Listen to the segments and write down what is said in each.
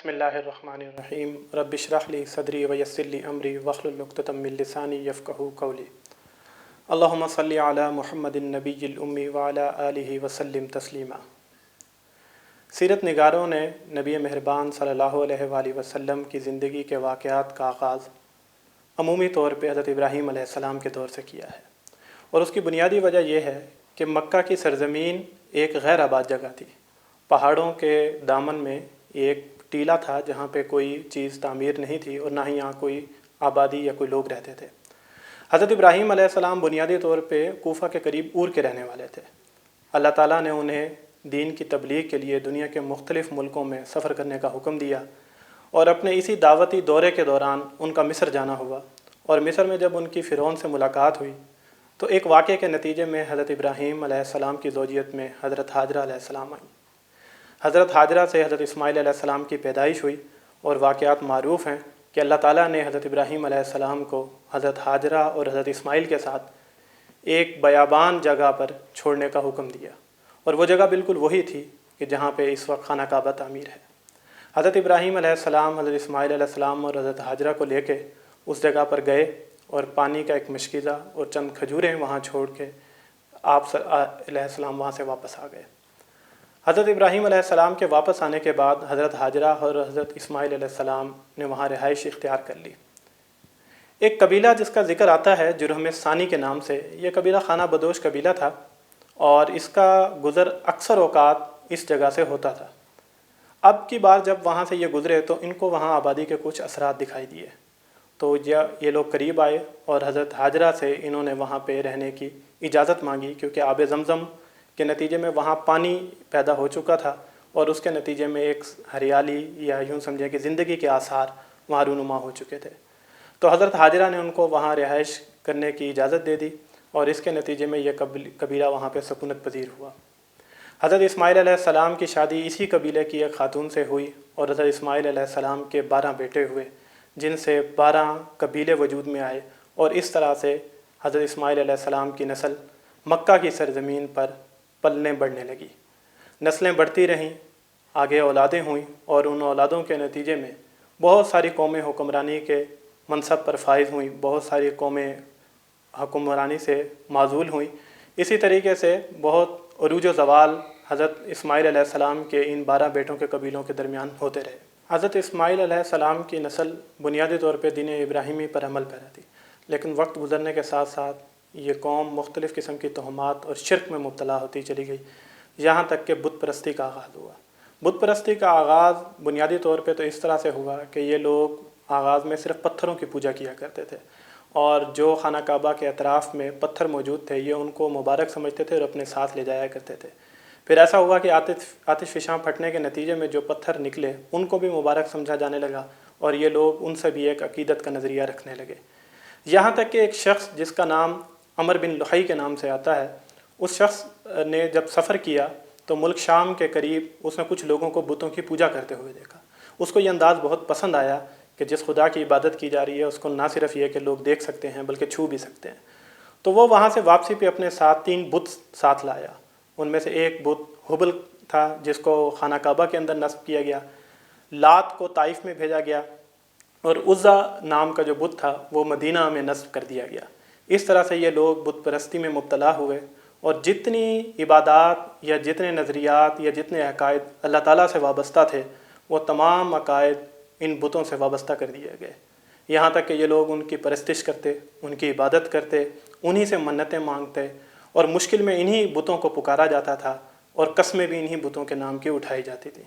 بسم اللہ الرحمن الرحیم رب اشرح لی صدری ویسر لی امری واحلل عقدۃ من لسانی یفقہوا قولی اللہم صلی علی محمد النبی الامی وعلی آلہ وسلم تسلیما۔ سیرت نگاروں نے نبی مہربان صلی اللہ علیہ وآلہ وسلم کی زندگی کے واقعات کا آغاز عمومی طور پہ حضرت ابراہیم علیہ السلام کے دور سے کیا ہے، اور اس کی بنیادی وجہ یہ ہے کہ مکہ کی سرزمین ایک غیر آباد جگہ تھی۔ پہاڑوں کے دامن میں ایک ٹیلہ تھا جہاں پہ کوئی چیز تعمیر نہیں تھی اور نہ ہی یہاں کوئی آبادی یا کوئی لوگ رہتے تھے۔ حضرت ابراہیم علیہ السلام بنیادی طور پہ کوفہ کے قریب اور کے رہنے والے تھے۔ اللہ تعالیٰ نے انہیں دین کی تبلیغ کے لیے دنیا کے مختلف ملکوں میں سفر کرنے کا حکم دیا، اور اپنے اسی دعوتی دورے کے دوران ان کا مصر جانا ہوا، اور مصر میں جب ان کی فرعون سے ملاقات ہوئی تو ایک واقعے کے نتیجے میں حضرت ابراہیم علیہ السلام کی زوجیت میں حضرت ہاجرہ علیہ السلام آئیں۔ حضرت ہاجرہ سے حضرت اسماعیل علیہ السلام کی پیدائش ہوئی، اور واقعات معروف ہیں کہ اللہ تعالیٰ نے حضرت ابراہیم علیہ السلام کو حضرت ہاجرہ اور حضرت اسماعیل کے ساتھ ایک بیابان جگہ پر چھوڑنے کا حکم دیا، اور وہ جگہ بالکل وہی تھی کہ جہاں پہ اس وقت خانہ کعبہ تعمیر ہے۔ حضرت ابراہیم علیہ السلام حضرت اسماعیل علیہ السلام اور حضرت ہاجرہ کو لے کے اس جگہ پر گئے، اور پانی کا ایک مشکیزہ اور چند کھجوریں وہاں چھوڑ کے آپ علیہ السلام وہاں سے واپس آ گئے۔ حضرت ابراہیم علیہ السلام کے واپس آنے کے بعد حضرت ہاجرہ اور حضرت اسماعیل علیہ السلام نے وہاں رہائش اختیار کر لی۔ ایک قبیلہ جس کا ذکر آتا ہے جرہم ثانی کے نام سے، یہ قبیلہ خانہ بدوش قبیلہ تھا، اور اس کا گزر اکثر اوقات اس جگہ سے ہوتا تھا۔ اب کی بار جب وہاں سے یہ گزرے تو ان کو وہاں آبادی کے کچھ اثرات دکھائی دیے، تو یہ لوگ قریب آئے اور حضرت ہاجرہ سے انہوں نے وہاں پہ رہنے کی اجازت مانگی، کیونکہ آب زمزم کے نتیجے میں وہاں پانی پیدا ہو چکا تھا، اور اس کے نتیجے میں ایک ہریالی یا یوں سمجھیں کہ زندگی کے آثار وہاں رونما ہو چکے تھے۔ تو حضرت ہاجرہ نے ان کو وہاں رہائش کرنے کی اجازت دے دی، اور اس کے نتیجے میں یہ قبیلہ وہاں پہ سکونت پذیر ہوا۔ حضرت اسماعیل علیہ السلام کی شادی اسی قبیلے کی ایک خاتون سے ہوئی، اور حضرت اسماعیل علیہ السلام کے 12 بیٹے ہوئے، جن سے 12 قبیلے وجود میں آئے، اور اس طرح سے حضرت اسماعیل علیہ السلام کی نسل مکہ کی سرزمین پر پلنے بڑھنے لگی۔ نسلیں بڑھتی رہیں، آگے اولادیں ہوئیں، اور ان اولادوں کے نتیجے میں بہت ساری قومیں حکمرانی کے منصب پر فائز ہوئیں، بہت ساری قومیں حکمرانی سے معزول ہوئیں۔ اسی طریقے سے بہت عروج و زوال حضرت اسماعیل علیہ السلام کے ان 12 بیٹوں کے قبیلوں کے درمیان ہوتے رہے۔ حضرت اسماعیل علیہ السلام کی نسل بنیادی طور پہ دین ابراہیمی پر عمل پیرا تھی، لیکن وقت گزرنے کے ساتھ ساتھ یہ قوم مختلف قسم کی توہمات اور شرک میں مبتلا ہوتی چلی گئی، یہاں تک کہ بت پرستی کا آغاز ہوا۔ بت پرستی کا آغاز بنیادی طور پہ تو اس طرح سے ہوا کہ یہ لوگ آغاز میں صرف پتھروں کی پوجا کیا کرتے تھے، اور جو خانہ کعبہ کے اطراف میں پتھر موجود تھے یہ ان کو مبارک سمجھتے تھے اور اپنے ساتھ لے جایا کرتے تھے۔ پھر ایسا ہوا کہ آتش فشاں پھٹنے کے نتیجے میں جو پتھر نکلے ان کو بھی مبارک سمجھا جانے لگا، اور یہ لوگ ان سے بھی ایک عقیدت کا نظریہ رکھنے لگے۔ یہاں تک کہ ایک شخص جس کا نام عمر بن لحی کے نام سے آتا ہے، اس شخص نے جب سفر کیا تو ملک شام کے قریب اس نے کچھ لوگوں کو بتوں کی پوجا کرتے ہوئے دیکھا۔ اس کو یہ انداز بہت پسند آیا کہ جس خدا کی عبادت کی جا رہی ہے اس کو نہ صرف یہ کہ لوگ دیکھ سکتے ہیں بلکہ چھو بھی سکتے ہیں۔ تو وہ وہاں سے واپسی پہ اپنے ساتھ 3 بت ساتھ لایا۔ ان میں سے ایک بت حبل تھا جس کو خانہ کعبہ کے اندر نصب کیا گیا، لات کو طائف میں بھیجا گیا، اور عزا نام کا جو بت تھا وہ مدینہ میں نصب کر دیا گیا۔ اس طرح سے یہ لوگ بت پرستی میں مبتلا ہوئے، اور جتنی عبادات یا جتنے نظریات یا جتنے عقائد اللہ تعالیٰ سے وابستہ تھے وہ تمام عقائد ان بتوں سے وابستہ کر دیے گئے، یہاں تک کہ یہ لوگ ان کی پرستش کرتے، ان کی عبادت کرتے، انہی سے منتیں مانگتے، اور مشکل میں انہی بتوں کو پکارا جاتا تھا، اور قسمیں بھی انہی بتوں کے نام کی اٹھائی جاتی تھیں۔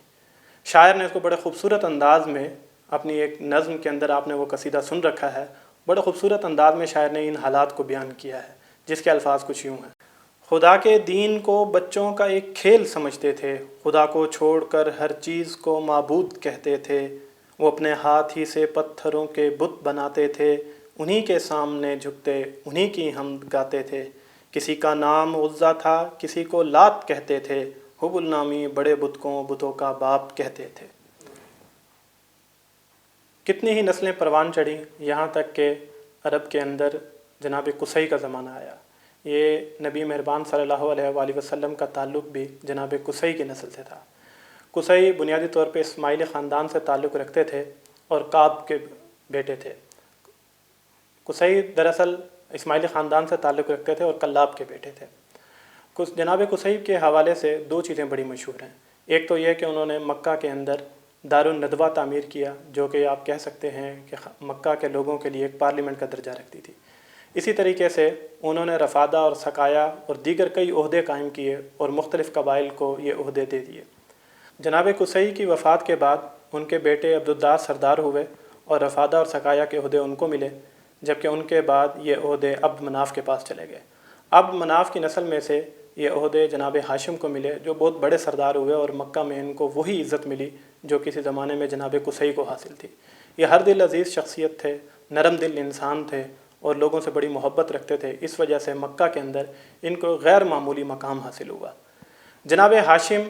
شاعر نے اس کو بڑے خوبصورت انداز میں اپنی ایک نظم کے اندر، آپ نے وہ قصیدہ سن رکھا ہے، بڑے خوبصورت انداز میں شاعر نے ان حالات کو بیان کیا ہے، جس کے الفاظ کچھ یوں ہیں۔ خدا کے دین کو بچوں کا ایک کھیل سمجھتے تھے، خدا کو چھوڑ کر ہر چیز کو معبود کہتے تھے، وہ اپنے ہاتھ ہی سے پتھروں کے بت بناتے تھے، انہی کے سامنے جھکتے انہی کی حمد گاتے تھے، کسی کا نام عزا تھا کسی کو لات کہتے تھے، حبل نامی بڑے بت کو بتوں کا باپ کہتے تھے۔ کتنی ہی نسلیں پروان چڑھیں، یہاں تک کہ عرب کے اندر جناب قصی کا زمانہ آیا۔ یہ نبی مہربان صلی اللہ علیہ وآلہ وسلم کا تعلق بھی جناب قصی کی نسل سے تھا۔ قصی بنیادی طور پہ اسماعیلی خاندان سے تعلق رکھتے تھے اور کعب کے بیٹے تھے۔ قصی دراصل اسماعیلی خاندان سے تعلق رکھتے تھے اور کلاب کے بیٹے تھے۔ جناب قصی کے حوالے سے دو چیزیں بڑی مشہور ہیں۔ ایک تو یہ کہ انہوں نے مکہ کے اندر دارالندوہ تعمیر کیا، جو کہ آپ کہہ سکتے ہیں کہ مکہ کے لوگوں کے لیے ایک پارلیمنٹ کا درجہ رکھتی تھی۔ اسی طریقے سے انہوں نے رفادہ اور سقایا اور دیگر کئی عہدے قائم کیے اور مختلف قبائل کو یہ عہدے دے دیے۔ جناب قصی کی وفات کے بعد ان کے بیٹے عبدالدار سردار ہوئے اور رفادہ اور سقایا کے عہدے ان کو ملے، جبکہ ان کے بعد یہ عہدے عبد مناف کے پاس چلے گئے۔ عبد مناف کی نسل میں سے یہ عہدے جناب ہاشم کو ملے، جو بہت بڑے سردار ہوئے اور مکہ میں ان کو وہی عزت ملی جو کسی زمانے میں جناب قصی کو حاصل تھی۔ یہ ہر دل عزیز شخصیت تھے، نرم دل انسان تھے اور لوگوں سے بڑی محبت رکھتے تھے، اس وجہ سے مکہ کے اندر ان کو غیر معمولی مقام حاصل ہوا۔ جناب ہاشم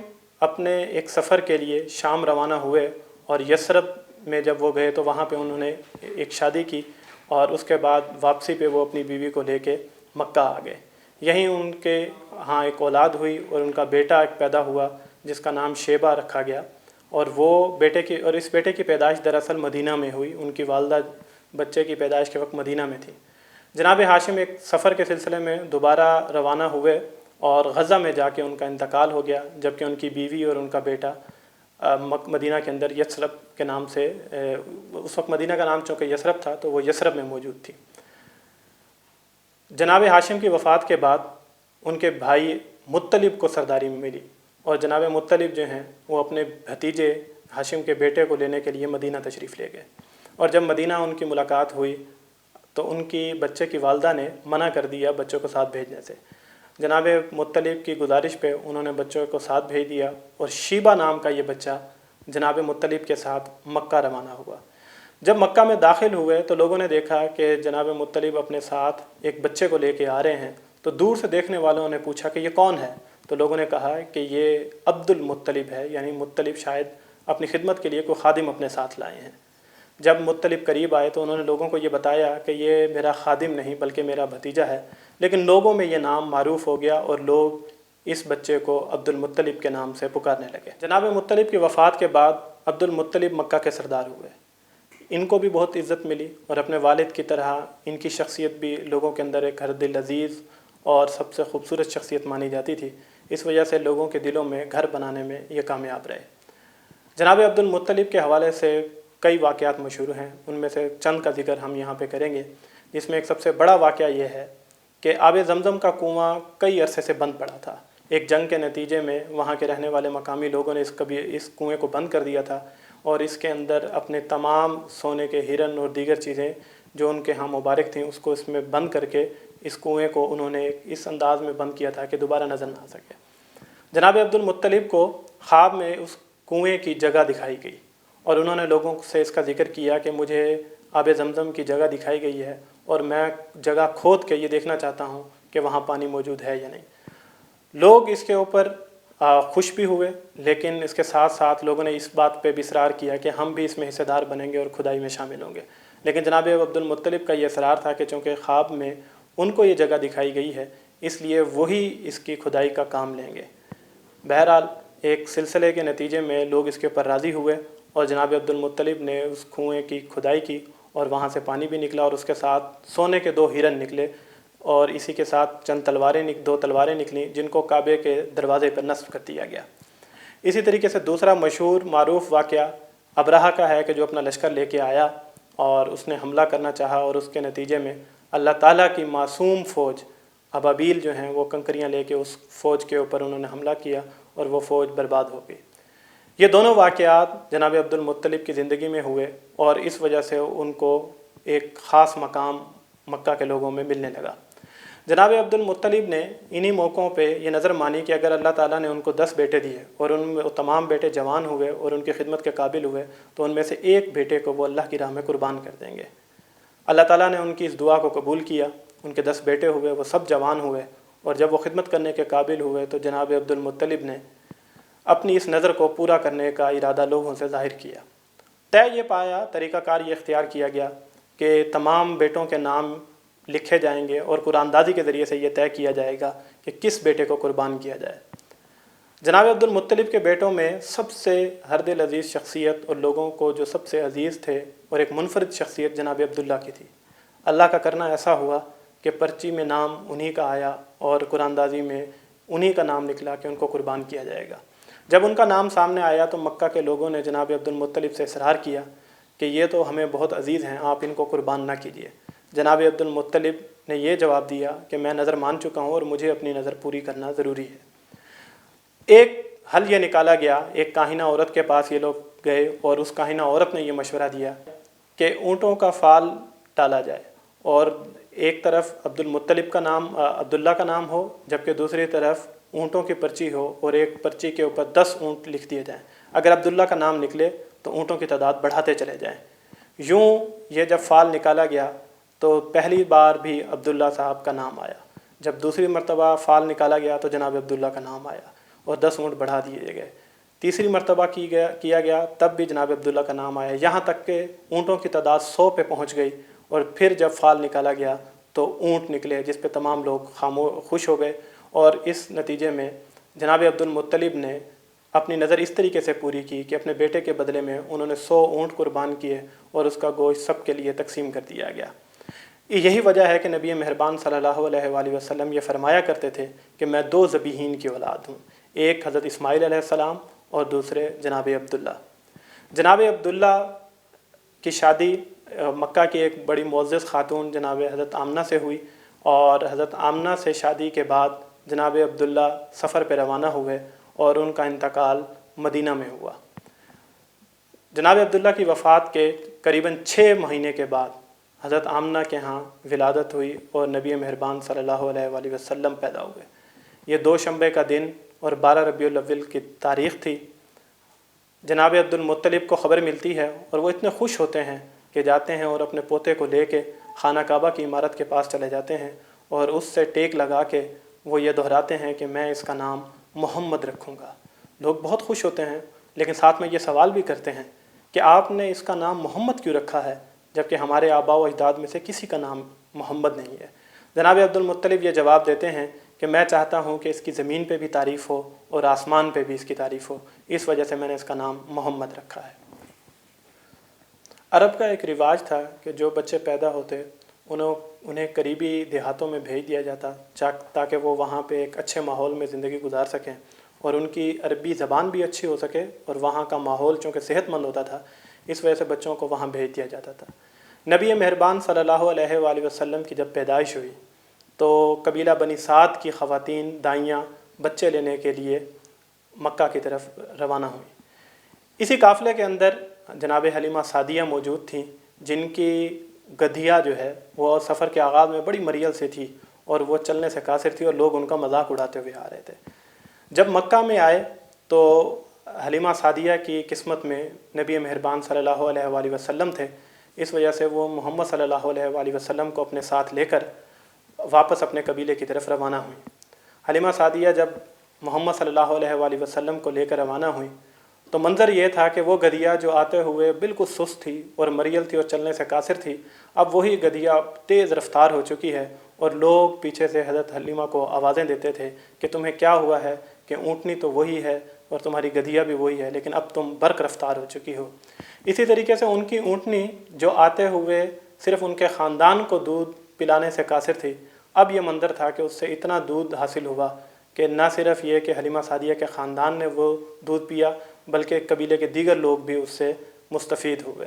اپنے ایک سفر کے لیے شام روانہ ہوئے اور یثرب میں جب وہ گئے تو وہاں پہ انہوں نے ایک شادی کی اور اس کے بعد واپسی پہ وہ اپنی بیوی کو لے کے مکہ آ گئے۔ یہیں ان کے ہاں ایک اولاد ہوئی اور ان کا بیٹا ایک پیدا ہوا جس کا نام شیبہ رکھا گیا، اور اس بیٹے کی پیدائش دراصل مدینہ میں ہوئی۔ ان کی والدہ بچے کی پیدائش کے وقت مدینہ میں تھی۔ جناب ہاشم ایک سفر کے سلسلے میں دوبارہ روانہ ہوئے اور غزہ میں جا کے ان کا انتقال ہو گیا، جبکہ ان کی بیوی اور ان کا بیٹا مدینہ کے اندر یثرب کے نام سے، اس وقت مدینہ کا نام چونکہ یثرب تھا تو وہ یثرب میں موجود تھی۔ جناب ہاشم کی وفات کے بعد ان کے بھائی مطلب کو سرداری میں ملی، اور جناب مطلب جو ہیں وہ اپنے بھتیجے ہاشم کے بیٹے کو لینے کے لیے مدینہ تشریف لے گئے، اور جب مدینہ ان کی ملاقات ہوئی تو ان کی بچے کی والدہ نے منع کر دیا بچوں کو ساتھ بھیجنے سے۔ جناب مطلب کی گزارش پہ انہوں نے بچوں کو ساتھ بھیج دیا اور شیبہ نام کا یہ بچہ جناب مطلب کے ساتھ مکہ روانہ ہوا۔ جب مکہ میں داخل ہوئے تو لوگوں نے دیکھا کہ جناب مطلب اپنے ساتھ ایک بچے کو لے کے آ رہے ہیں، تو دور سے دیکھنے والوں نے پوچھا کہ یہ کون ہے؟ تو لوگوں نے کہا کہ یہ عبد المطلب ہے، یعنی مطلب شاید اپنی خدمت کے لیے کوئی خادم اپنے ساتھ لائے ہیں۔ جب مطلب قریب آئے تو انہوں نے لوگوں کو یہ بتایا کہ یہ میرا خادم نہیں بلکہ میرا بھتیجا ہے، لیکن لوگوں میں یہ نام معروف ہو گیا اور لوگ اس بچے کو عبد المطلب کے نام سے پکارنے لگے۔ جناب مطلب کی وفات کے بعد عبد المطلب مکہ کے سردار ہوئے۔ ان کو بھی بہت عزت ملی اور اپنے والد کی طرح ان کی شخصیت بھی لوگوں کے اندر ایک ہر دل عزیز اور سب سے خوبصورت شخصیت مانی جاتی تھی، اس وجہ سے لوگوں کے دلوں میں گھر بنانے میں یہ کامیاب رہے۔ جناب عبد المطلب کے حوالے سے کئی واقعات مشہور ہیں، ان میں سے چند کا ذکر ہم یہاں پہ کریں گے، جس میں ایک سب سے بڑا واقعہ یہ ہے کہ آب زمزم کا کنواں کئی عرصے سے بند پڑا تھا۔ ایک جنگ کے نتیجے میں وہاں کے رہنے والے مقامی لوگوں نے اس کنویں کو بند کر دیا تھا اور اس کے اندر اپنے تمام سونے کے ہرن اور دیگر چیزیں جو ان کے ہاں مبارک تھیں اس کو اس میں بند کر کے اس کنویں کو انہوں نے اس انداز میں بند کیا تھا کہ دوبارہ نظر نہ آ سکے۔ جناب عبد المطلب کو خواب میں اس کنویں کی جگہ دکھائی گئی اور انہوں نے لوگوں سے اس کا ذکر کیا کہ مجھے آب زمزم کی جگہ دکھائی گئی ہے اور میں جگہ کھود کے یہ دیکھنا چاہتا ہوں کہ وہاں پانی موجود ہے یا نہیں۔ لوگ اس کے اوپر خوش بھی ہوئے، لیکن اس کے ساتھ ساتھ لوگوں نے اس بات پہ بھی اصرار کیا کہ ہم بھی اس میں حصے دار بنیں گے اور کھدائی میں شامل ہوں گے، لیکن جناب عبد المطلب کا یہ اصرار تھا کہ چونکہ خواب میں ان کو یہ جگہ دکھائی گئی ہے اس لیے وہی اس کی کھدائی کا کام لیں گے۔ بہرحال ایک سلسلے کے نتیجے میں لوگ اس کے اوپر راضی ہوئے اور جناب عبد المطلب نے اس کنویں کی کھدائی کی اور وہاں سے پانی بھی نکلا اور اس کے ساتھ سونے کے 2 ہرن نکلے اور اسی کے ساتھ چند دو تلواریں نکلیں جن کو کعبے کے دروازے پر نصب کر دیا گیا۔ اسی طریقے سے دوسرا مشہور معروف واقعہ ابرہہ کا ہے کہ جو اپنا لشکر لے کے آیا اور اس نے حملہ کرنا چاہا اور اس کے نتیجے میں اللہ تعالیٰ کی معصوم فوج ابابیل جو ہیں وہ کنکریاں لے کے اس فوج کے اوپر انہوں نے حملہ کیا اور وہ فوج برباد ہو گئی۔ یہ دونوں واقعات جناب عبد المطلب کی زندگی میں ہوئے اور اس وجہ سے ان کو ایک خاص مقام مکہ کے لوگوں میں ملنے لگا۔ جناب عبد المطلب نے انہی موقعوں پہ یہ نظر مانی کہ اگر اللہ تعالیٰ نے ان کو 10 بیٹے دیے اور ان میں تمام بیٹے جوان ہوئے اور ان کی خدمت کے قابل ہوئے تو ان میں سے ایک بیٹے کو وہ اللہ کی راہ میں قربان کر دیں گے۔ اللہ تعالیٰ نے ان کی اس دعا کو قبول کیا، ان کے 10 بیٹے ہوئے، وہ سب جوان ہوئے اور جب وہ خدمت کرنے کے قابل ہوئے تو جناب عبد المطلب نے اپنی اس نظر کو پورا کرنے کا ارادہ لوگوں سے ظاہر کیا۔ طے یہ پایا، طریقہ کار یہ اختیار کیا گیا کہ تمام بیٹوں کے نام لکھے جائیں گے اور قرآن اندازی کے ذریعے سے یہ طے کیا جائے گا کہ کس بیٹے کو قربان کیا جائے۔ جناب عبدل مطلب کے بیٹوں میں سب سے ہر دل عزیز شخصیت اور لوگوں کو جو سب سے عزیز تھے اور ایک منفرد شخصیت جناب عبداللہ کی تھی۔ اللہ کا کرنا ایسا ہوا کہ پرچی میں نام انہی کا آیا اور قرآن دازی میں انہی کا نام نکلا کہ ان کو قربان کیا جائے گا۔ جب ان کا نام سامنے آیا تو مکہ کے لوگوں نے جناب عبدل مطلب سے اصرار کیا کہ یہ تو ہمیں بہت عزیز ہیں، آپ ان کو قربان نہ کیجیے۔ جناب عبدل مطلب نے یہ جواب دیا کہ میں نظر مان چکا ہوں اور مجھے اپنی نظر پوری کرنا ضروری ہے۔ ایک حل یہ نکالا گیا، ایک کاہنہ عورت کے پاس یہ لوگ گئے اور اس کاہنہ عورت نے یہ مشورہ دیا کہ اونٹوں کا فال ڈالا جائے اور ایک طرف عبد المطلب کا نام عبداللہ کا نام ہو، جبکہ دوسری طرف اونٹوں کی پرچی ہو اور ایک پرچی کے اوپر 10 اونٹ لکھ دیے جائیں۔ اگر عبداللہ کا نام نکلے تو اونٹوں کی تعداد بڑھاتے چلے جائیں۔ یوں یہ جب فال نکالا گیا تو پہلی بار بھی عبداللہ صاحب کا نام آیا، جب دوسری مرتبہ فال نکالا گیا تو جناب عبداللہ کا نام آیا اور 10 اونٹ بڑھا دیے گئے۔ تیسری مرتبہ کیا گیا تب بھی جناب عبداللہ کا نام آیا، یہاں تک کہ اونٹوں کی تعداد 100 پہ پہنچ گئی، اور پھر جب فال نکالا گیا تو اونٹ نکلے جس پہ تمام لوگ خوش ہو گئے۔ اور اس نتیجے میں جناب عبد المطلب نے اپنی نظر اس طریقے سے پوری کی کہ اپنے بیٹے کے بدلے میں انہوں نے 100 اونٹ قربان کیے اور اس کا گوشت سب کے لیے تقسیم کر دیا گیا۔ یہی وجہ ہے کہ نبی مہربان صلی اللہ علیہ وآلہ وسلم یہ فرمایا کرتے تھے کہ میں 2 ذبیحین کی اولاد ہوں، ایک حضرت اسماعیل علیہ السلام اور دوسرے جناب عبداللہ۔ جناب عبداللہ کی شادی مکہ کی ایک بڑی معزز خاتون جناب حضرت آمنہ سے ہوئی، اور حضرت آمنہ سے شادی کے بعد جناب عبداللہ سفر پہ روانہ ہوئے اور ان کا انتقال مدینہ میں ہوا۔ جناب عبداللہ کی وفات کے قریباً 6 مہینے کے بعد حضرت آمنہ کے ہاں ولادت ہوئی اور نبی مہربان صلی اللہ علیہ وآلہ وسلم پیدا ہوئے۔ یہ 2 شنبے کا دن اور 12 ربیع الاول کی تاریخ تھی۔ جناب عبد المطلب کو خبر ملتی ہے اور وہ اتنے خوش ہوتے ہیں کہ جاتے ہیں اور اپنے پوتے کو لے کے خانہ کعبہ کی عمارت کے پاس چلے جاتے ہیں اور اس سے ٹیک لگا کے وہ یہ دہراتے ہیں کہ میں اس کا نام محمد رکھوں گا۔ لوگ بہت خوش ہوتے ہیں، لیکن ساتھ میں یہ سوال بھی کرتے ہیں کہ آپ نے اس کا نام محمد کیوں رکھا ہے جبکہ ہمارے آباء و اجداد میں سے کسی کا نام محمد نہیں ہے؟ جناب عبد المطلب یہ جواب دیتے ہیں کہ میں چاہتا ہوں کہ اس کی زمین پہ بھی تعریف ہو اور آسمان پہ بھی اس کی تعریف ہو، اس وجہ سے میں نے اس کا نام محمد رکھا ہے۔ عرب کا ایک رواج تھا کہ جو بچے پیدا ہوتے انہیں قریبی دیہاتوں میں بھیج دیا جاتا تاکہ وہ وہاں پہ ایک اچھے ماحول میں زندگی گزار سکیں اور ان کی عربی زبان بھی اچھی ہو سکے، اور وہاں کا ماحول چونکہ صحت مند ہوتا تھا اس وجہ سے بچوں کو وہاں بھیج دیا جاتا تھا۔ نبی مہربان صلی اللہ علیہ وآلہ وسلم کی جب پیدائش ہوئی تو قبیلہ بنی سعد کی خواتین دائیاں بچے لینے کے لیے مکہ کی طرف روانہ ہوئیں۔ اسی قافلے کے اندر جناب حلیمہ سعدیہ موجود تھیں، جن کی گدھیا جو ہے وہ سفر کے آغاز میں بڑی مریل سے تھی اور وہ چلنے سے قاصر تھی اور لوگ ان کا مذاق اڑاتے ہوئے آ رہے تھے۔ جب مکہ میں آئے تو حلیمہ سعدیہ کی قسمت میں نبی مہربان صلی اللہ علیہ وآلہ وسلم تھے، اس وجہ سے وہ محمد صلی اللہ علیہ وآلہ وسلم کو اپنے ساتھ لے کر واپس اپنے قبیلے کی طرف روانہ ہوئیں۔ حلیمہ سعدیہ جب محمد صلی اللہ علیہ وآلہ وسلم کو لے کر روانہ ہوئیں تو منظر یہ تھا کہ وہ گدھیا جو آتے ہوئے بالکل سست تھی اور مریل تھی اور چلنے سے قاصر تھی، اب وہی گدھیا تیز رفتار ہو چکی ہے، اور لوگ پیچھے سے حضرت حلیمہ کو آوازیں دیتے تھے کہ تمہیں کیا ہوا ہے کہ اونٹنی تو وہی ہے اور تمہاری گدھیا بھی وہی ہے، لیکن اب تم برق رفتار ہو چکی ہو۔ اسی طریقے سے ان کی اونٹنی جو آتے ہوئے صرف ان کے خاندان کو دودھ پلانے سے قاصر تھی، اب یہ منظر تھا کہ اس سے اتنا دودھ حاصل ہوا کہ نہ صرف یہ کہ حلیمہ سعدیہ کے خاندان نے وہ دودھ پیا بلکہ قبیلے کے دیگر لوگ بھی اس سے مستفید ہوئے۔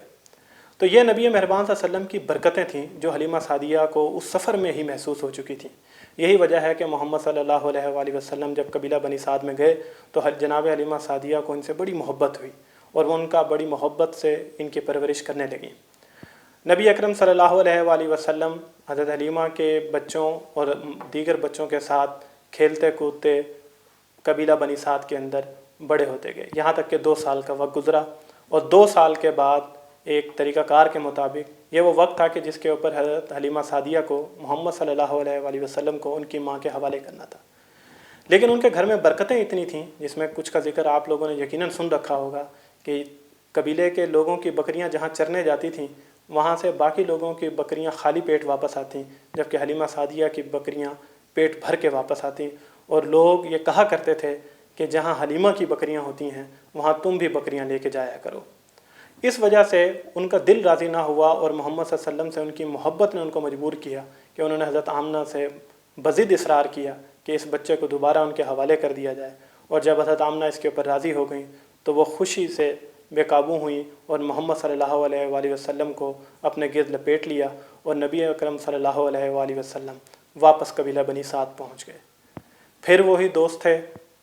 تو یہ نبی مہربان صلی اللہ علیہ وسلم کی برکتیں تھیں جو حلیمہ سعدیہ کو اس سفر میں ہی محسوس ہو چکی تھیں۔ یہی وجہ ہے کہ محمد صلی اللہ علیہ وآلہ وسلم جب قبیلہ بنی سعد میں گئے تو جناب حلیمہ سعدیہ کو ان سے بڑی محبت ہوئی اور وہ ان کا بڑی محبت سے ان کی پرورش کرنے لگیں۔ نبی اکرم صلی اللہ علیہ وآلہ وسلم حضرت حلیمہ کے بچوں اور دیگر بچوں کے ساتھ کھیلتے کودتے قبیلہ بنی سعد کے اندر بڑے ہوتے گئے، یہاں تک کہ 2 سال کا وقت گزرا، اور 2 سال کے بعد ایک طریقہ کار کے مطابق یہ وہ وقت تھا کہ جس کے اوپر حضرت حلیمہ سعدیہ کو محمد صلی اللہ علیہ وآلہ وسلم کو ان کی ماں کے حوالے کرنا تھا۔ لیکن ان کے گھر میں برکتیں اتنی تھیں، جس میں کچھ کا ذکر آپ لوگوں نے یقیناً سن رکھا ہوگا کہ قبیلے کے لوگوں کی بکریاں جہاں چرنے جاتی تھیں وہاں سے باقی لوگوں کی بکریاں خالی پیٹ واپس آتیں، جبکہ حلیمہ سعدیہ کی بکریاں پیٹ بھر کے واپس آتیں، اور لوگ یہ کہا کرتے تھے کہ جہاں حلیمہ کی بکریاں ہوتی ہیں وہاں تم بھی بکریاں لے کے جایا کرو۔ اس وجہ سے ان کا دل راضی نہ ہوا اور محمد صلی اللہ علیہ وسلم سے ان کی محبت نے ان کو مجبور کیا کہ انہوں نے حضرت آمنہ سے بضد اصرار کیا کہ اس بچے کو دوبارہ ان کے حوالے کر دیا جائے، اور جب حضرت آمنہ اس کے اوپر راضی ہو گئیں تو وہ خوشی سے بے قابو ہوئیں اور محمد صلی اللہ علیہ وآلہ وسلم کو اپنے گرد لپیٹ لیا، اور نبی اکرم صلی اللہ علیہ وآلہ وسلم واپس قبیلہ بنی سعد پہنچ گئے۔ پھر وہی دوست تھے،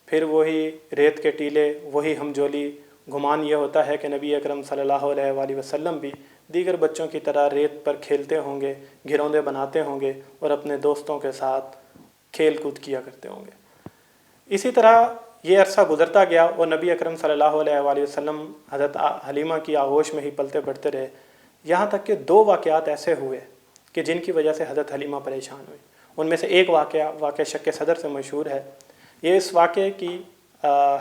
پھر وہی ریت کے ٹیلے، وہی ہمجولی۔ گمان یہ ہوتا ہے کہ نبی اکرم صلی اللہ علیہ وآلہ وسلم بھی دیگر بچوں کی طرح ریت پر کھیلتے ہوں گے، گھروندے بناتے ہوں گے اور اپنے دوستوں کے ساتھ کھیل کود کیا کرتے ہوں گے۔ اسی طرح یہ عرصہ گزرتا گیا اور نبی اکرم صلی اللہ علیہ وآلہ وسلم حضرت حلیمہ کی آغوش میں ہی پلتے بڑھتے رہے، یہاں تک کہ 2 واقعات ایسے ہوئے کہ جن کی وجہ سے حضرت حلیمہ پریشان ہوئی۔ ان میں سے ایک واقعہ شق صدر سے مشہور ہے۔ یہ اس واقعے کی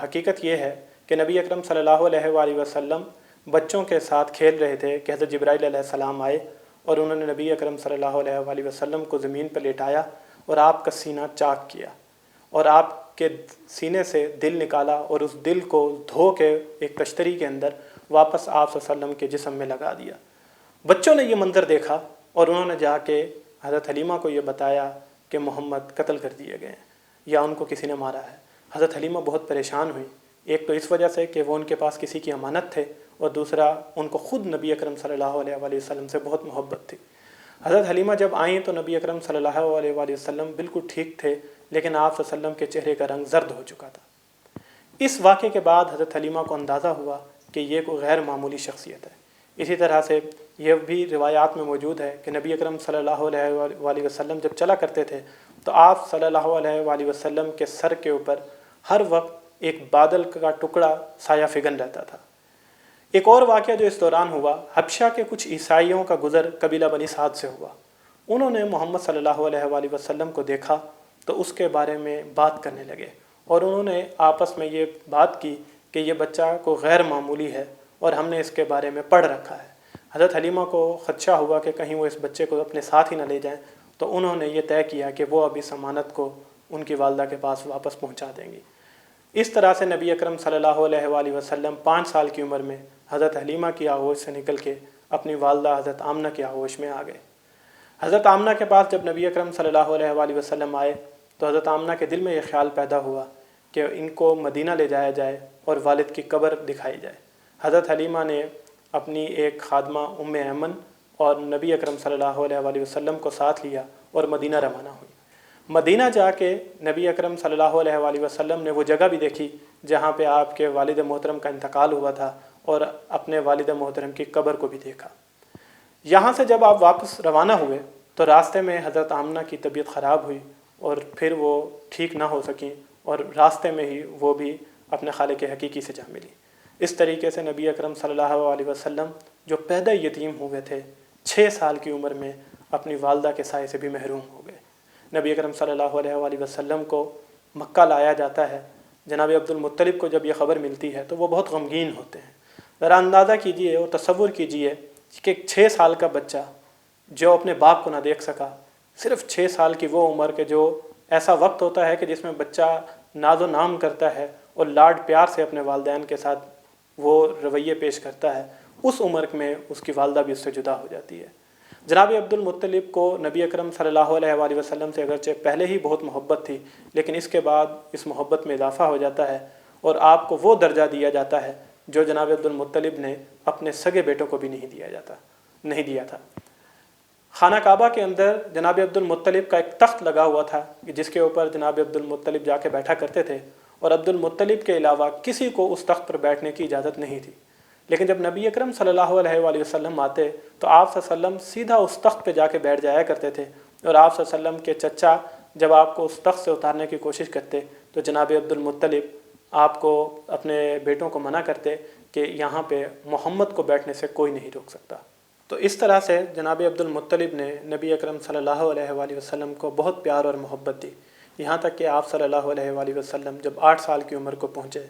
حقیقت یہ ہے کہ نبی اکرم صلی اللہ علیہ وآلہ وسلم بچوں کے ساتھ کھیل رہے تھے کہ حضرت جبرائیل علیہ السلام آئے اور انہوں نے نبی اکرم صلی اللہ علیہ وآلہ وسلم کو زمین پر لیٹایا اور آپ کا سینہ چاک کیا اور آپ کے سینے سے دل نکالا اور اس دل کو دھو کے ایک کشتری کے اندر واپس آپ صلی اللہ علیہ وسلم کے جسم میں لگا دیا۔ بچوں نے یہ منظر دیکھا اور انہوں نے جا کے حضرت حلیمہ کو یہ بتایا کہ محمد قتل کر دیے گئے ہیں یا ان کو کسی نے مارا ہے۔ حضرت حلیمہ بہت پریشان ہوئی، ایک تو اس وجہ سے کہ وہ ان کے پاس کسی کی امانت تھے، اور دوسرا ان کو خود نبی اکرم صلی اللہ علیہ وآلہ وسلم سے بہت محبت تھی۔ حضرت حلیمہ جب آئیں تو نبی اکرم صلی اللہ علیہ وآلہ وسلم بالکل ٹھیک تھے، لیکن آپ صلی اللہ علیہ وسلم کے چہرے کا رنگ زرد ہو چکا تھا۔ اس واقعے کے بعد حضرت حلیمہ کو اندازہ ہوا کہ یہ کوئی غیر معمولی شخصیت ہے۔ اسی طرح سے یہ بھی روایات میں موجود ہے کہ نبی اکرم صلی اللہ علیہ وآلہ وسلم جب چلا کرتے تھے تو آپ صلی اللہ علیہ وآلہ وسلم کے سر کے اوپر ہر وقت ایک بادل کا ٹکڑا سایہ فگن رہتا تھا۔ ایک اور واقعہ جو اس دوران ہوا، حبشہ کے کچھ عیسائیوں کا گزر قبیلہ بنی سعد سے ہوا۔ انہوں نے محمد صلی اللہ علیہ وآلہ وسلم کو دیکھا تو اس کے بارے میں بات کرنے لگے، اور انہوں نے آپس میں یہ بات کی کہ یہ بچہ کو غیر معمولی ہے اور ہم نے اس کے بارے میں پڑھ رکھا ہے۔ حضرت حلیمہ کو خدشہ ہوا کہ کہیں وہ اس بچے کو اپنے ساتھ ہی نہ لے جائیں، تو انہوں نے یہ طے کیا کہ وہ اب اس امانت کو ان کی والدہ کے پاس واپس پہنچا دیں گی۔ اس طرح سے نبی اکرم صلی اللہ علیہ وآلہ وسلم 5 سال کی عمر میں حضرت حلیمہ کی آغوش سے نکل کے اپنی والدہ حضرت آمنہ کی آغوش میں آ گئے۔ حضرت آمنہ کے پاس جب نبی اکرم صلی اللہ علیہ وآلہ وسلم آئے تو حضرت آمنہ کے دل میں یہ خیال پیدا ہوا کہ ان کو مدینہ لے جایا جائے اور والد کی قبر دکھائی جائے۔ حضرت حلیمہ نے اپنی ایک خادمہ ام ایمن اور نبی اکرم صلی اللہ علیہ وآلہ وسلم کو ساتھ لیا اور مدینہ روانہ ہوئی۔ مدینہ جا کے نبی اکرم صلی اللہ علیہ وآلہ وسلم نے وہ جگہ بھی دیکھی جہاں پہ آپ کے والد محترم کا انتقال ہوا تھا، اور اپنے والد محترم کی قبر کو بھی دیکھا۔ یہاں سے جب آپ واپس روانہ ہوئے تو راستے میں حضرت آمنہ کی طبیعت خراب ہوئی اور پھر وہ ٹھیک نہ ہو سکیں، اور راستے میں ہی وہ بھی اپنے خالق حقیقی سے جا ملی۔ اس طریقے سے نبی اکرم صلی اللہ علیہ وسلم جو پیدا یتیم ہوئے تھے 6 سال کی عمر میں اپنی والدہ کے سائے سے بھی محروم ہو گئے۔ نبی اکرم صلی اللہ علیہ وآلہ وسلم کو مکہ لایا جاتا ہے۔ جناب عبد المطلب کو جب یہ خبر ملتی ہے تو وہ بہت غمگین ہوتے ہیں۔ ذرا اندازہ کیجئے اور تصور کیجئے کہ 6 سال کا بچہ جو اپنے باپ کو نہ دیکھ سکا، صرف 6 سال کی وہ عمر کے جو ایسا وقت ہوتا ہے کہ جس میں بچہ ناز و نام کرتا ہے اور لاڈ پیار سے اپنے والدین کے ساتھ وہ رویے پیش کرتا ہے، اس عمر میں اس کی والدہ بھی اس سے جدا ہو جاتی ہے۔ جناب عبد المطلب کو نبی اکرم صلی اللہ علیہ وآلہ وسلم سے اگرچہ پہلے ہی بہت محبت تھی، لیکن اس کے بعد اس محبت میں اضافہ ہو جاتا ہے اور آپ کو وہ درجہ دیا جاتا ہے جو جناب عبد المطلب نے اپنے سگے بیٹوں کو بھی نہیں دیا تھا۔ خانہ کعبہ کے اندر جناب عبد المطلب کا ایک تخت لگا ہوا تھا جس کے اوپر جناب عبد المطلب جا کے بیٹھا کرتے تھے، اور عبد المطلب کے علاوہ کسی کو اس تخت پر بیٹھنے کی اجازت نہیں تھی۔ لیکن جب نبی اکرم صلی اللہ علیہ وآلہ وسلم آتے تو آپ صلی اللہ علیہ وسلم سیدھا اس تخت پہ جا کے بیٹھ جایا کرتے تھے، اور آپ صلی اللہ علیہ وسلم کے چچا جب آپ کو اس تخت سے اتارنے کی کوشش کرتے تو جناب عبد المطلب آپ کو اپنے بیٹوں کو منع کرتے کہ یہاں پہ محمد کو بیٹھنے سے کوئی نہیں روک سکتا۔ تو اس طرح سے جناب عبد المطلب نے نبی اکرم صلی اللہ علیہ وآلہ وسلم کو بہت پیار اور محبت دی، یہاں تک کہ آپ صلی اللہ علیہ وآلہ وسلم جب 8 سال کی عمر کو پہنچے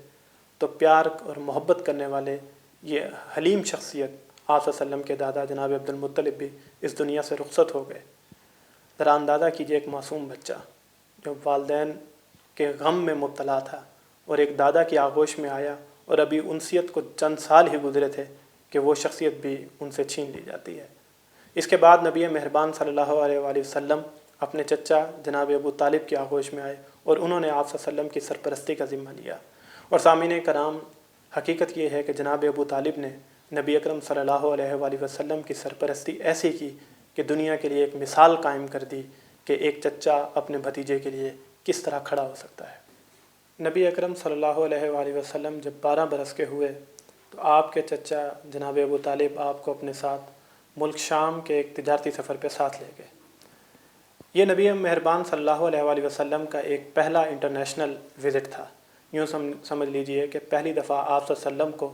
تو پیار اور محبت کرنے والے یہ حلیم شخصیت آپ صلی اللہ علیہ وسلم کے دادا جناب عبد المطلب بھی اس دنیا سے رخصت ہو گئے۔ ذرا اندازہ کیجئے ایک معصوم بچہ جو والدین کے غم میں مبتلا تھا اور ایک دادا کی آغوش میں آیا اور ابھی انسیت کو چند سال ہی گزرے تھے کہ وہ شخصیت بھی ان سے چھین لی جاتی ہے۔ اس کے بعد نبی مہربان صلی اللہ علیہ وآلہ وسلم اپنے چچا جناب ابو طالب کی آغوش میں آئے اور انہوں نے آپ صلی اللہ علیہ وسلم کی سرپرستی کا ذمہ لیا۔ اور سامعین کرام، حقیقت یہ ہے کہ جناب ابو طالب نے نبی اکرم صلی اللہ علیہ وآلہ وسلم کی سرپرستی ایسی کی کہ دنیا کے لیے ایک مثال قائم کر دی کہ ایک چچا اپنے بھتیجے کے لیے کس طرح کھڑا ہو سکتا ہے۔ نبی اکرم صلی اللہ علیہ وآلہ وسلم جب 12 برس کے ہوئے تو آپ کے چچا جناب ابو طالب آپ کو اپنے ساتھ ملک شام کے ایک تجارتی سفر پہ ساتھ لے گئے۔ یہ نبی مہربان صلی اللہ علیہ وآلہ وسلم کا ایک پہلا انٹرنیشنل وزٹ تھا۔ یوں سمجھ لیجئے کہ پہلی دفعہ آپ صلی اللہ علیہ وسلم کو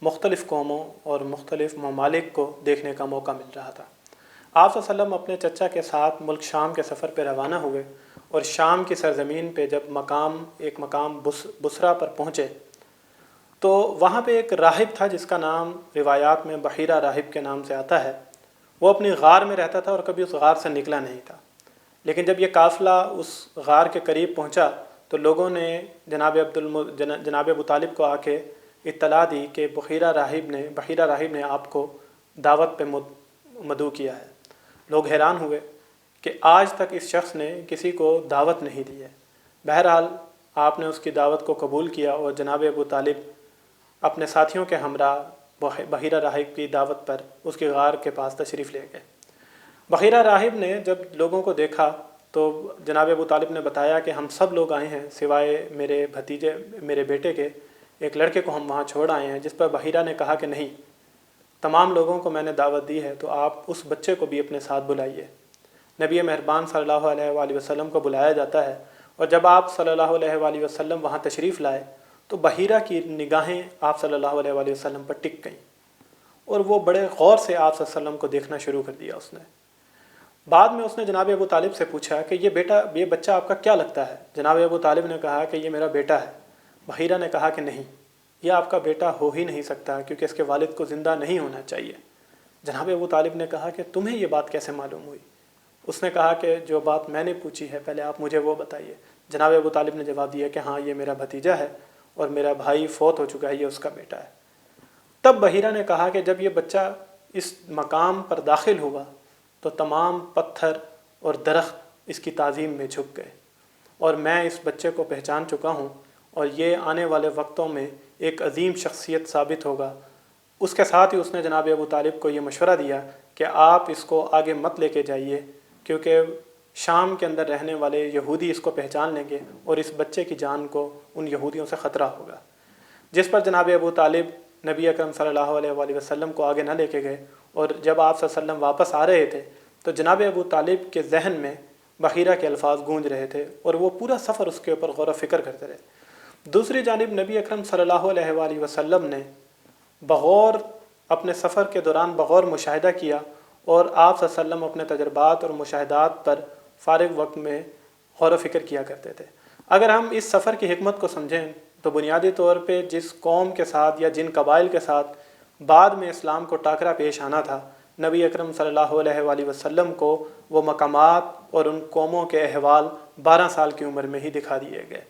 مختلف قوموں اور مختلف ممالک کو دیکھنے کا موقع مل رہا تھا۔ آپ صلی اللہ علیہ وسلم اپنے چچا کے ساتھ ملک شام کے سفر پہ روانہ ہوئے اور شام کی سرزمین پہ جب ایک مقام بصرہ پر پہنچے تو وہاں پہ ایک راہب تھا جس کا نام روایات میں بحیرہ راہب کے نام سے آتا ہے۔ وہ اپنی غار میں رہتا تھا اور کبھی اس غار سے نکلا نہیں تھا، لیکن جب یہ قافلہ اس غار کے قریب پہنچا تو لوگوں نے جناب ابو طالب کو آ کے اطلاع دی کہ بحیرہ راہب نے آپ کو دعوت پہ مدعو کیا ہے۔ لوگ حیران ہوئے کہ آج تک اس شخص نے کسی کو دعوت نہیں دی ہے۔ بہرحال آپ نے اس کی دعوت کو قبول کیا اور جناب ابو طالب اپنے ساتھیوں کے ہمراہ بحیرہ راہب کی دعوت پر اس کی غار کے پاس تشریف لے گئے۔ بحیرہ راہب نے جب لوگوں کو دیکھا تو جناب ابو طالب نے بتایا کہ ہم سب لوگ آئے ہیں سوائے میرے بیٹے کے ایک لڑکے کو ہم وہاں چھوڑ آئے ہیں، جس پر بحیرہ نے کہا کہ نہیں، تمام لوگوں کو میں نے دعوت دی ہے تو آپ اس بچے کو بھی اپنے ساتھ بلائیے۔ نبی مہربان صلی اللہ علیہ وآلہ وسلم کو بلایا جاتا ہے اور جب آپ صلی اللہ علیہ وآلہ وسلم وہاں تشریف لائے تو بحیرہ کی نگاہیں آپ صلی اللہ علیہ وآلہ وسلم پر ٹک گئیں اور وہ بڑے غور سے آپ صلی اللہ علیہ وسلم کو دیکھنا شروع کر دیا۔ اس نے بعد میں جناب ابو طالب سے پوچھا کہ یہ بچہ آپ کا کیا لگتا ہے؟ جناب ابو طالب نے کہا کہ یہ میرا بیٹا ہے۔ بحیرہ نے کہا کہ نہیں، یہ آپ کا بیٹا ہو ہی نہیں سکتا کیونکہ اس کے والد کو زندہ نہیں ہونا چاہیے۔ جناب ابو طالب نے کہا کہ تمہیں یہ بات کیسے معلوم ہوئی؟ اس نے کہا کہ جو بات میں نے پوچھی ہے پہلے آپ مجھے وہ بتائیے۔ جناب ابو طالب نے جواب دیا کہ ہاں، یہ میرا بھتیجا ہے اور میرا بھائی فوت ہو چکا ہے، یہ اس کا بیٹا ہے۔ تب بحیرہ نے کہا کہ جب یہ بچہ اس مقام پر داخل ہوا تو تمام پتھر اور درخت اس کی تعظیم میں جھک گئے اور میں اس بچے کو پہچان چکا ہوں اور یہ آنے والے وقتوں میں ایک عظیم شخصیت ثابت ہوگا۔ اس کے ساتھ ہی اس نے جناب ابو طالب کو یہ مشورہ دیا کہ آپ اس کو آگے مت لے کے جائیے کیونکہ شام کے اندر رہنے والے یہودی اس کو پہچان لیں گے اور اس بچے کی جان کو ان یہودیوں سے خطرہ ہوگا۔ جس پر جناب ابو طالب نبی اکرم صلی اللہ علیہ وآلہ وسلم کو آگے نہ لے کے گئے، اور جب آپ صلی اللہ علیہ وسلم واپس آ رہے تھے تو جناب ابو طالب کے ذہن میں بحیرہ کے الفاظ گونج رہے تھے اور وہ پورا سفر اس کے اوپر غور و فکر کرتے رہے۔ دوسری جانب نبی اکرم صلی اللہ علیہ وآلہ وسلم نے بغور اپنے سفر کے دوران بغور مشاہدہ کیا اور آپ صلی اللہ علیہ وسلم اپنے تجربات اور مشاہدات پر فارغ وقت میں غور و فکر کیا کرتے تھے۔ اگر ہم اس سفر کی حکمت کو سمجھیں تو بنیادی طور پہ جس قوم کے ساتھ یا جن قبائل کے ساتھ بعد میں اسلام کو ٹاکرا پیش آنا تھا، نبی اکرم صلی اللہ علیہ وآلہ وسلم کو وہ مقامات اور ان قوموں کے احوال 12 سال کی عمر میں ہی دکھا دیے گئے۔